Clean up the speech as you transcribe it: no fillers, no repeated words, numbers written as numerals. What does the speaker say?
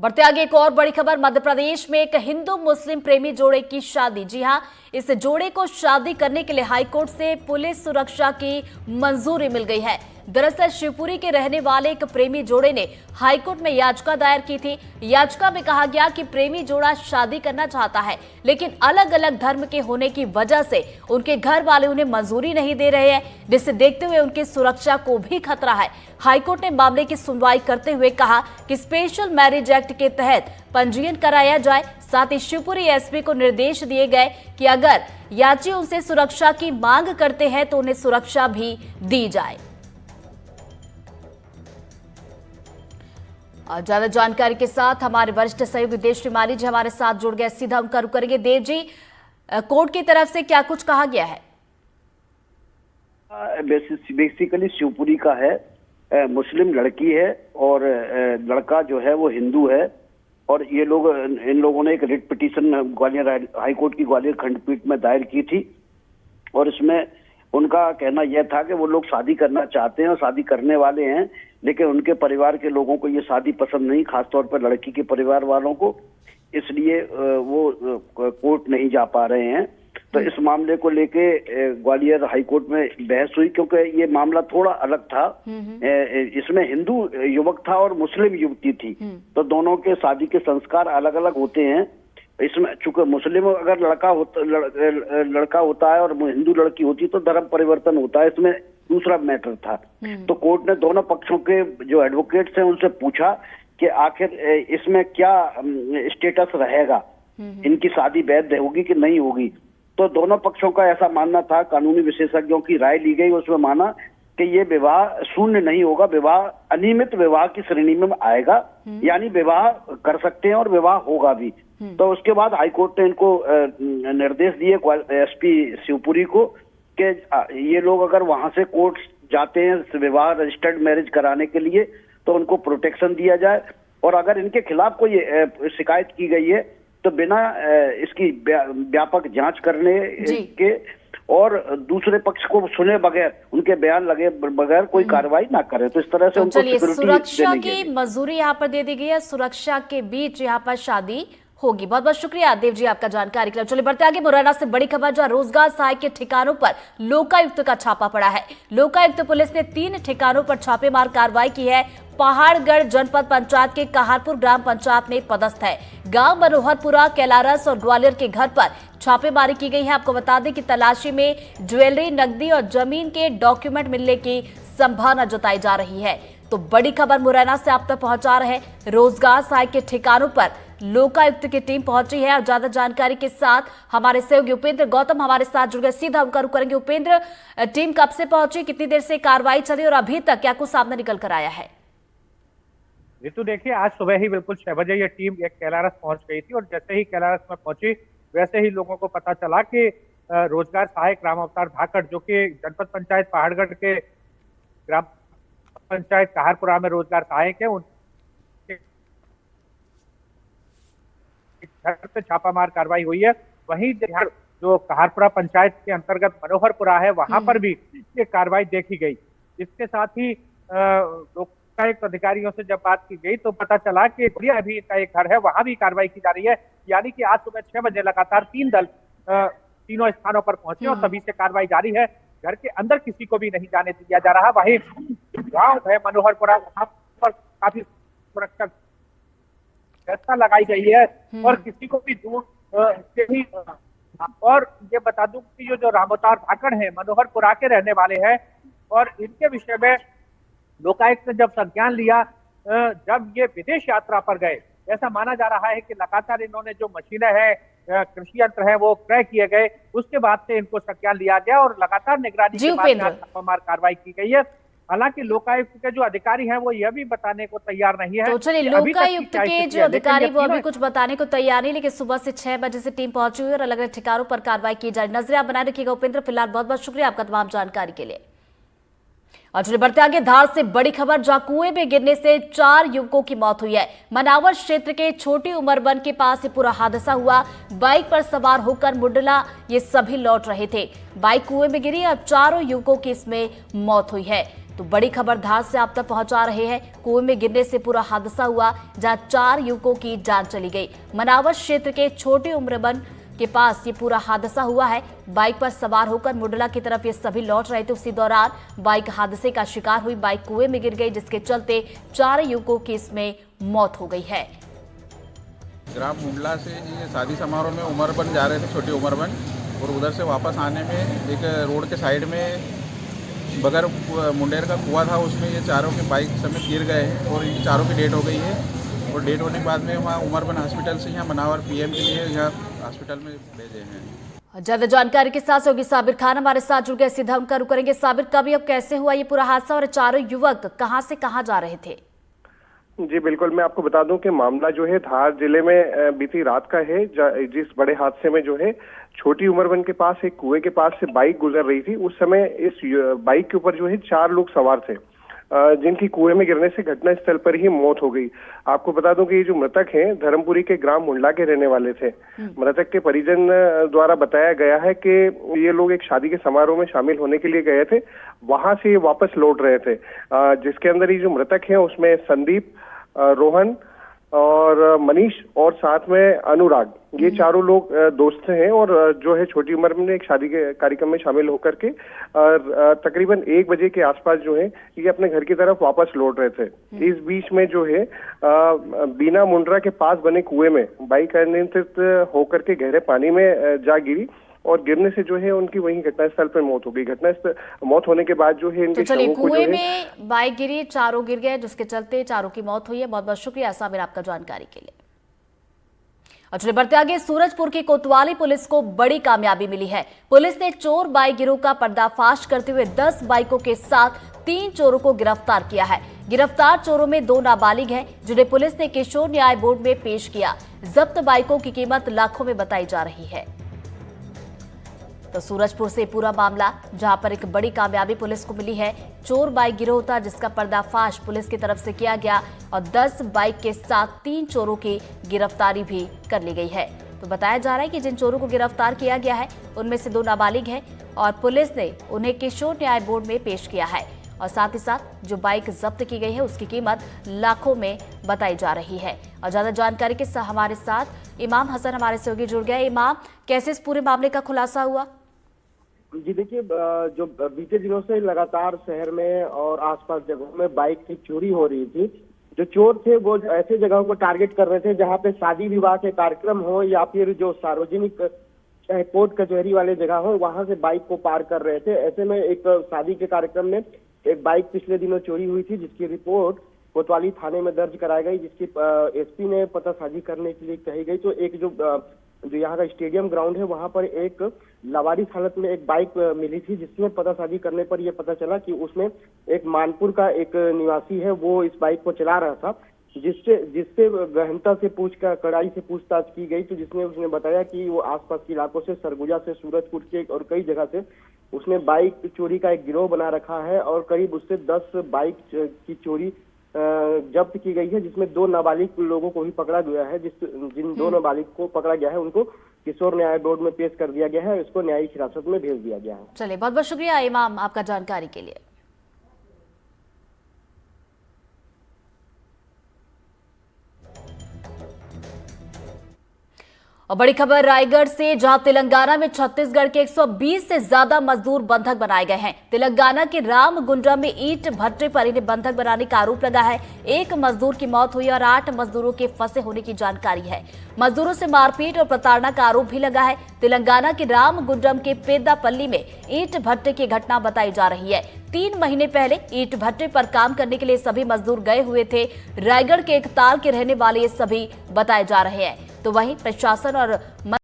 बढ़ते आगे एक और बड़ी खबर। मध्य प्रदेश में एक हिंदू मुस्लिम प्रेमी जोड़े की शादी। जी हां, इस जोड़े को शादी करने के लिए हाईकोर्ट से पुलिस सुरक्षा की मंजूरी मिल गई है। दरअसल शिवपुरी के रहने वाले एक प्रेमी जोड़े ने हाईकोर्ट में याचिका दायर की थी। याचिका में कहा गया कि प्रेमी जोड़ा शादी करना चाहता है, लेकिन अलग अलग धर्म के होने की वजह से उनके घर वाले उन्हें मंजूरी नहीं दे रहे हैं, जिसे देखते हुए उनकी सुरक्षा को भी खतरा है। हाईकोर्ट ने मामले की सुनवाई करते हुए कहा कि स्पेशल मैरिज एक्ट के तहत पंजीयन कराया जाए। साथ ही शिवपुरी एसपी को निर्देश दिए गए कि अगर याची उनसे सुरक्षा की मांग करते हैं तो उन्हें सुरक्षा भी दी जाए। और ज्यादा जानकारी के साथ हमारे वरिष्ठ सहयोगी देवश्री माली जी हमारे साथ जुड़ गए। सीधा उनका रुख करेंगे। देव जी, कोर्ट की तरफ से क्या कुछ कहा गया है? बेसिकली शिवपुरी का है, मुस्लिम लड़की है और लड़का जो है वो हिंदू है। और ये लोग, इन लोगों ने एक रिट पिटीशन ग्वालियर हाईकोर्ट की ग्वालियर खंडपीठ में दायर की थी। और इसमें उनका कहना यह था कि वो लोग शादी करना चाहते हैं और शादी करने वाले हैं, लेकिन उनके परिवार के लोगों को ये शादी पसंद नहीं, खासतौर पर लड़की के परिवार वालों को, इसलिए वो कोर्ट नहीं जा पा रहे हैं। तो इस मामले को लेके ग्वालियर हाईकोर्ट में बहस हुई, क्योंकि ये मामला थोड़ा अलग था। इसमें हिंदू युवक था और मुस्लिम युवती थी, तो दोनों के शादी के संस्कार अलग अलग होते हैं। इसमें चूंकि मुस्लिम अगर लड़का होता है और हिंदू लड़की होती तो धर्म परिवर्तन होता है, इसमें दूसरा मैटर था। तो कोर्ट ने दोनों पक्षों के जो एडवोकेट्स हैं उनसे पूछा कि आखिर इसमें क्या स्टेटस रहेगा, इनकी शादी वैध होगी कि नहीं होगी। तो दोनों पक्षों का ऐसा मानना था, कानूनी विशेषज्ञों की राय ली गई, उसमें माना कि ये विवाह शून्य नहीं होगा, विवाह अनियमित विवाह की श्रेणी में आएगा, यानी विवाह कर सकते हैं और विवाह होगा भी। तो उसके बाद हाईकोर्ट ने इनको निर्देश दिए एसपी शिवपुरी को कि ये लोग अगर वहां से कोर्ट जाते हैं विवाह रजिस्टर्ड मैरिज कराने के लिए तो उनको प्रोटेक्शन दिया जाए, और अगर इनके खिलाफ कोई शिकायत की गई है तो बिना इसकी व्यापक जांच करने के और दूसरे पक्ष को सुने बगैर, उनके बयान लगे बगैर कोई कार्रवाई ना करे। तो इस तरह से उनको चलिए, सुरक्षा की मंजूरी यहाँ पर दे दी गई है, सुरक्षा के बीच यहाँ पर शादी होगी। बहुत बहुत शुक्रिया देव जी आपका जानकारी के लिए। चलिए बढ़ते आगे। मुरैना से बड़ी खबर, जहां रोजगार सहायक के ठिकानों पर लोकायुक्त का छापा पड़ा है। लोकायुक्त पुलिस ने 3 ठिकानों पर छापेमार कार्रवाई की है। पहाड़गढ़ जनपद पंचायत के कहारपुर ग्राम पंचायत में पदस्थ है। गांव मनोहरपुरा, कैलारस और ग्वालियर के घर पर छापेमारी की गई है। आपको बता दें कि तलाशी में ज्वेलरी, नकदी और जमीन के डॉक्यूमेंट मिलने की संभावना जताई जा रही है। तो बड़ी खबर मुरैना से आप तक पहुंचा रहे हैं। रोजगार सहायक के ठिकानों पर लोकायुक्त की टीम पहुंची है और ज्यादा जानकारी के साथ हमारे सहयोगी उपेंद्र गौतम हमारे साथ जुड़ गए। सीधा उनका रुख करेंगे। उपेंद्र, टीम कब से पहुंची, कितनी देर से कार्रवाई चली और अभी तक क्या कुछ सामने निकल कर आया है? ऋतु, देखिए, आज सुबह ही बिल्कुल 6 बजे ये टीम एक कैलारस पहुंच गई थी और जैसे ही कैलारस में पहुंची वैसे ही लोगों को पता चला कि रोजगार सहायक राम अवतार धाकड़, जो कि जनपद पंचायत पहाड़गढ़ के ग्राम पंचायत कहारपुरा में रोजगार सहायक है, उनके घर पे छापामार कार्रवाई हुई है। वहीं जो कहारपुरा पंचायत के अंतर्गत मनोहरपुरा है, वहां पर भी ये कार्रवाई देखी गई। इसके साथ ही लोकायुक्त अधिकारियों से जब बात की गई तो पता चला कि अभी इनका एक घर है, वहां भी कार्रवाई की जा रही है। यानी कि आज सुबह 6 बजे लगातार 3 दल तीनों स्थानों पर पहुंचे और तभी से कार्रवाई जारी है। घर के अंदर किसी को भी नहीं जाने दिया जा रहा। वहीं गांव है मनोहरपुरा, वहां पर काफी सुरक्षा व्यवस्था लगाई गई है और किसी को भी दूर से ही। और ये बता दूं कि जो राम अवतार धाकड़ है मनोहरपुरा के रहने वाले हैं और इनके विषय में लोकायुक्त ने जब संज्ञान लिया, जब ये विदेश यात्रा पर गए, ऐसा माना जा रहा है कि लगातार इन्होंने जो मशीनें हैं, कृषि यंत्र है, वो क्रय किए गए। उसके बाद से इनको संज्ञान लिया गया और लगातार निगरानी के बाद छापामार कार्रवाई की गई है। हालांकि लोकायुक्त के जो अधिकारी हैं वो यह भी बताने को तैयार नहीं है। तो चलिए, लोकायुक्त के जो अधिकारी वो अभी कुछ बताने को तैयार नहीं, लेकिन सुबह से 6 बजे से टीम पहुंची हुई है और अलग अलग ठिकानों पर कार्रवाई की जा रही है। नजरें आप बनाए रखिएगा। उपेंद्र, फिलहाल बहुत बहुत शुक्रिया आपका तमाम जानकारी के लिए। और चलिए बढ़ते आगे। धार से बड़ी खबर, जहां कुएं में गिरने से 4 युवकों की मौत हुई है। मनावर क्षेत्र के छोटी उमरबन के पास ये पूरा हादसा हुआ। बाइक पर सवार होकर मुंडला ये सभी लौट रहे थे। बाइक कुएं में गिरी और 4 युवकों की इसमें मौत हुई है। तो बड़ी खबर धार से आप तक पहुंचा रहे हैं। कुएं में गिरने से पूरा हादसा हुआ, जहां 4 युवकों की जान चली गई। मनावर क्षेत्र के छोटी उम्रबन के पास ये पूरा हादसा हुआ है। बाइक पर सवार होकर मुंडला की तरफ ये सभी लौट रहे थे। उसी दौरान बाइक हादसे का शिकार हुई, बाइक कुएं में गिर गई, जिसके चलते 4 युवकों की इसमें मौत हो गई है। ग्राम मुंडला से ये शादी समारोह में उमरबन जा रहे थे, छोटी उमरबन, और उधर से वापस आने में एक रोड के साइड में बगैर मुंडेर का कुआं था, उसमें ये चारों के बाइक समेत गिर गए हैं और इन चारों की डेथ हो गई है। और डेथ होने के बाद में वहाँ उमरबन हॉस्पिटल से यहाँ मनावर पीएम के लिए यहाँ हॉस्पिटल में भेजे हैं। ज्यादा जानकारी के साथ सहयोगी साबिर खान हमारे साथ जुड़ गए, सीधा उनका रुख करेंगे। साबिर, कभी अब कैसे हुआ ये पूरा हादसा और चारों युवक कहां से कहां जा रहे थे? जी बिल्कुल, मैं आपको बता दूं कि मामला जो है धार जिले में बीती रात का है, जिस बड़े हादसे में जो है छोटी उमरबन के पास एक कुएं के पास से बाइक गुजर रही थी। उस समय इस बाइक के ऊपर जो है 4 लोग सवार थे, जिनकी कुएं में गिरने से घटना स्थल पर ही मौत हो गई। आपको बता दूं कि ये जो मृतक हैं धर्मपुरी के ग्राम मुंडला के रहने वाले थे। मृतक के परिजन द्वारा बताया गया है कि ये लोग एक शादी के समारोह में शामिल होने के लिए गए थे, वहां से ये वापस लौट रहे थे। जिसके अंदर ये जो मृतक है उसमें संदीप, रोहन और मनीष और साथ में अनुराग, ये चारों लोग दोस्त हैं और जो है छोटी उम्र में एक शादी के कार्यक्रम में शामिल होकर के तकरीबन 1 बजे के आसपास जो है ये अपने घर की तरफ वापस लौट रहे थे। इस बीच में जो है बीना मुंडरा के पास बने कुएं में बाइक अनियंत्रित होकर के गहरे पानी में जा गिरी और गिरने से जो है उनकी वहीं घटनास्थल पर मौत हो गई। मौत होने के बाद जो है इनके शवों को कुएं में बाइक गिरी, चारों गिर गए, जिसके चलते चारों की मौत हुई है। बहुत बहुत शुक्रिया साबिर आपका जानकारी के लिए। और चलिए बढ़ते आगे, सूरजपुर की कोतवाली पुलिस को बड़ी कामयाबी मिली है। पुलिस ने चोर बाइक गिरोह का पर्दाफाश करते हुए 10 बाइकों के साथ 3 चोरों को गिरफ्तार किया है। गिरफ्तार चोरों में 2 नाबालिग हैं, जिन्हें पुलिस ने किशोर न्याय बोर्ड में पेश किया। जब्त बाइकों की कीमत लाखों में बताई जा रही है। तो सूरजपुर से पूरा मामला, जहां पर एक बड़ी कामयाबी पुलिस को मिली है। चोर बाइक गिरोह था जिसका पर्दाफाश पुलिस की तरफ से किया गया और 10 बाइक के साथ 3 चोरों की गिरफ्तारी भी कर ली गई है। तो बताया जा रहा है कि जिन चोरों को गिरफ्तार किया गया है उनमें से 2 नाबालिग हैं और पुलिस ने उन्हें किशोर न्याय बोर्ड में पेश किया है। और साथ ही साथ जो बाइक जब्त की गई है उसकी कीमत लाखों में बताई जा रही है। और ज्यादा जानकारी के साथ हमारे साथ इमाम हसन हमारे सहयोगी जुड़ गए। इमाम, कैसे इस पूरे मामले का खुलासा हुआ? जी देखिए, जो बीते दिनों से लगातार शहर में और आसपास जगहों में बाइक की चोरी हो रही थी। जो चोर थे वो ऐसे जगहों को टारगेट कर रहे थे जहां पे शादी विवाह के कार्यक्रम हो या फिर जो सार्वजनिक चाहे कोर्ट कचहरी वाले जगह हो, वहां से बाइक को पार कर रहे थे। ऐसे में एक शादी के कार्यक्रम में एक बाइक पिछले दिनों चोरी हुई थी, जिसकी रिपोर्ट कोतवाली थाने में दर्ज कराई गई, जिसकी एसपी ने पतासाजी करने के लिए कही गई। तो एक जो यहाँ का स्टेडियम ग्राउंड है वहां पर एक लावारिस हालत में एक बाइक मिली थी, जिसमें पतासाजी करने पर यह पता चला कि उसमें एक मानपुर का एक निवासी है, वो इस बाइक को चला रहा था। जिससे गहनता से कड़ाई से पूछताछ की गई, तो जिसमें उसने बताया कि वो आसपास के इलाकों से, सरगुजा से, सूरजपुर के और कई जगह से उसने बाइक चोरी का एक गिरोह बना रखा है और करीब उससे 10 बाइक की चोरी जब्त की गई है, जिसमें 2 नाबालिग लोगों को भी पकड़ा गया है। जिन 2 नाबालिग को पकड़ा गया है उनको किशोर न्याय बोर्ड में पेश कर दिया गया है, इसको न्यायिक हिरासत में भेज दिया गया है। चलिए, बहुत बहुत शुक्रिया इमाम आपका जानकारी के लिए। और बड़ी खबर रायगढ़ से, जहां तेलंगाना में छत्तीसगढ़ के 120 से ज्यादा मजदूर बंधक बनाए गए हैं। तेलंगाना के रामगुंड्रा में ईंट भट्टे पर इन्हें बंधक बनाने का आरोप लगा है। 1 मजदूर की मौत हुई और 8 मजदूरों के फंसे होने की जानकारी है। मजदूरों से मारपीट और प्रताड़ना का आरोप भी लगा है। तेलंगाना के रामगुंड्रम के पेद्दापल्ली में ईंट भट्टे की घटना बताई जा रही है। 3 महीने पहले ईंट भट्टे पर काम करने के लिए सभी मजदूर गए हुए थे। रायगढ़ के एकताल के रहने वाले ये सभी बताए जा रहे हैं। तो वहीं प्रशासन और